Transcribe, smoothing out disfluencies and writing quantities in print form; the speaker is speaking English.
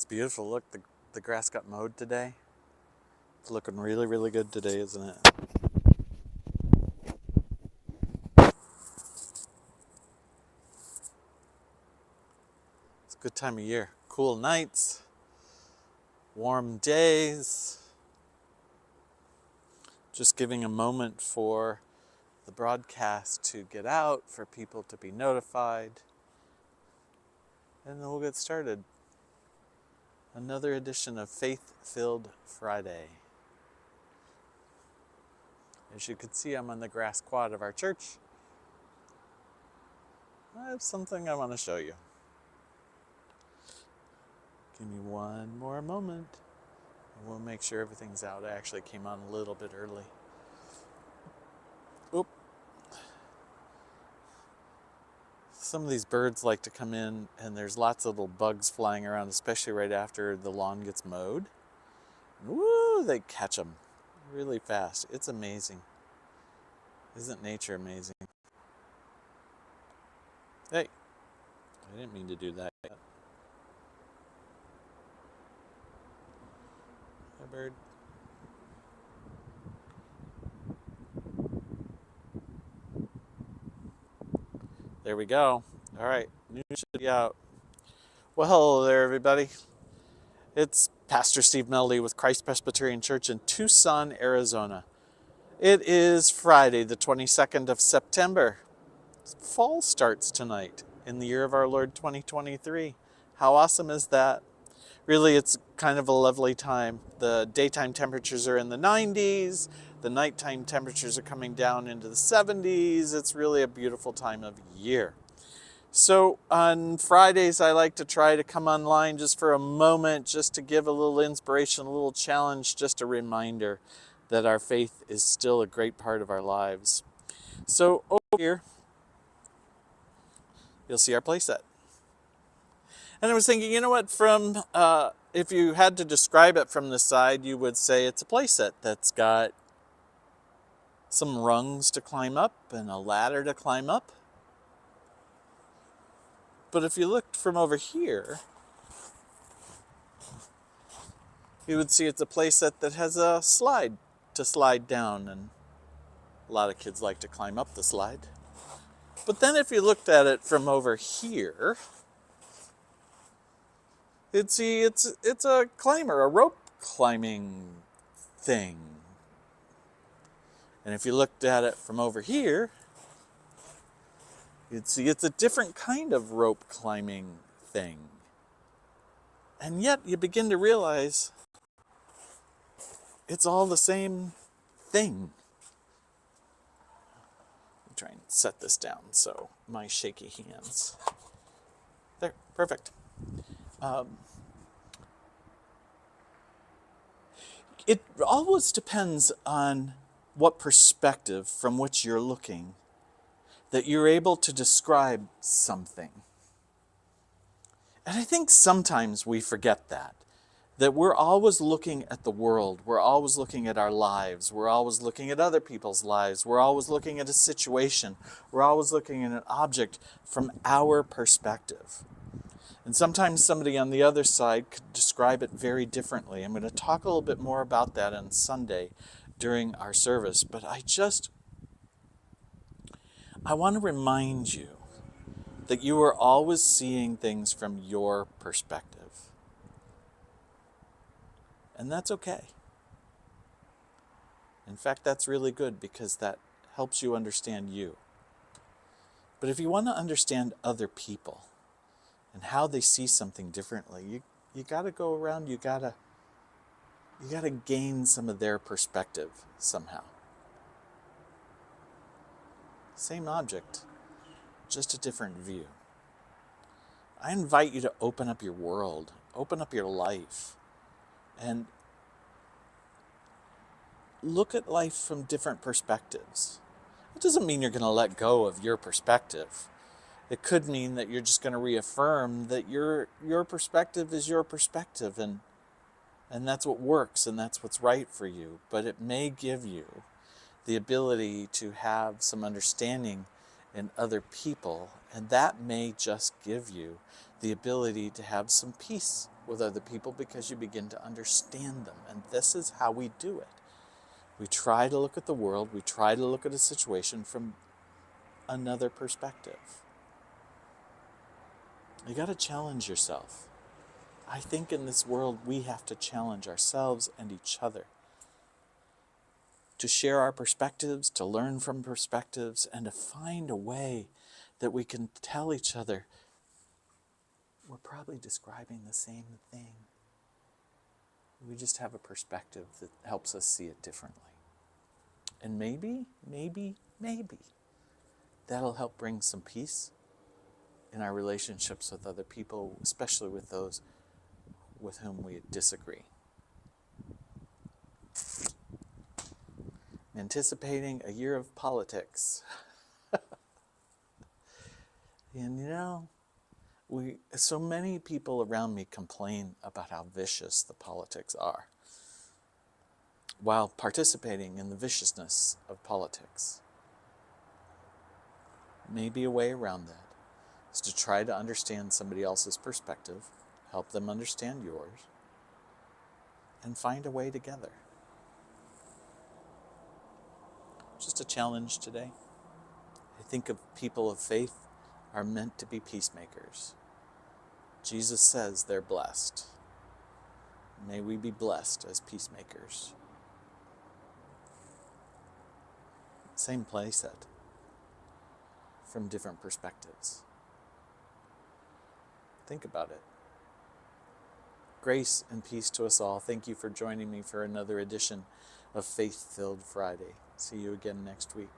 It's beautiful. Look, the grass got mowed today. It's looking really, really good today, isn't it? It's a good time of year. Cool nights, warm days. Just giving a moment for the broadcast to get out, for people to be notified. And then we'll get started. Another edition of Faith-Filled Friday. As you can see, I'm on the grass quad of our church. I have something I want to show you. Give me one more moment, and we'll make sure everything's out. I actually came on a little bit early. Oop. Some of these birds like to come in, and there's lots of little bugs flying around, especially right after the lawn gets mowed. Woo, they catch them really fast. It's amazing. Isn't nature amazing? Hey, I didn't mean to do that. Hi, bird. There we go. All right, news should be out. Well, hello there, everybody. It's Pastor Steve Melody with Christ Presbyterian Church in Tucson, Arizona. It is Friday, the 22nd of September. Fall starts tonight in the year of our Lord 2023. How awesome is that? Really, it's kind of a lovely time. The daytime temperatures are in the 90s. The nighttime temperatures are coming down into the 70s. It's really a beautiful time of year. So on Fridays, I like to try to come online just for a moment, just to give a little inspiration, a little challenge, just a reminder that our faith is still a great part of our lives. So over here, you'll see our playset. And I was thinking, you know what, if you had to describe it from the side, you would say it's a playset that's got some rungs to climb up and a ladder to climb up. But if you looked from over here, you would see it's a playset that has a slide to slide down, and a lot of kids like to climb up the slide. But then if you looked at it from over here, you'd see it's a climber, a rope climbing thing. And if you looked at it from over here, you'd see it's a different kind of rope climbing thing. And yet you begin to realize it's all the same thing. I'll try and set this down so my shaky hands. There, perfect. It always depends on what perspective from which you're looking that you're able to describe something. And I think sometimes we forget that we're always looking at the world, we're always looking at our lives, we're always looking at other people's lives, we're always looking at a situation, we're always looking at an object from our perspective. And sometimes somebody on the other side could describe it very differently. I'm going to talk a little bit more about that on Sunday during our service, but I want to remind you that you are always seeing things from your perspective. And that's okay. In fact, that's really good because that helps you understand you. But if you want to understand other people and how they see something differently, you got to go around, you got to gain some of their perspective somehow. Same object, just a different view. I invite you to open up your world, open up your life, and look at life from different perspectives. It doesn't mean you're going to let go of your perspective. It could mean that you're just going to reaffirm that your perspective is your perspective, and that's what works and that's what's right for you. But it may give you the ability to have some understanding in other people, and that may just give you the ability to have some peace with other people because you begin to understand them. And this is how we do it. We try to look at the world, we try to look at a situation from another perspective. You got to challenge yourself. I think in this world we have to challenge ourselves and each other to share our perspectives, to learn from perspectives, and to find a way that we can tell each other we're probably describing the same thing. We just have a perspective that helps us see it differently. And maybe that'll help bring some peace in our relationships with other people, especially with those with whom we disagree. Anticipating a year of politics. And so many people around me complain about how vicious the politics are, while participating in the viciousness of politics. Maybe a way around that is to try to understand somebody else's perspective, help them understand yours, and find a way together. Just a challenge today. I think of people of faith are meant to be peacemakers. Jesus says they're blessed. May we be blessed as peacemakers. Same playset, from different perspectives. Think about it. Grace and peace to us all. Thank you for joining me for another edition of Faith-Filled Friday. See you again next week.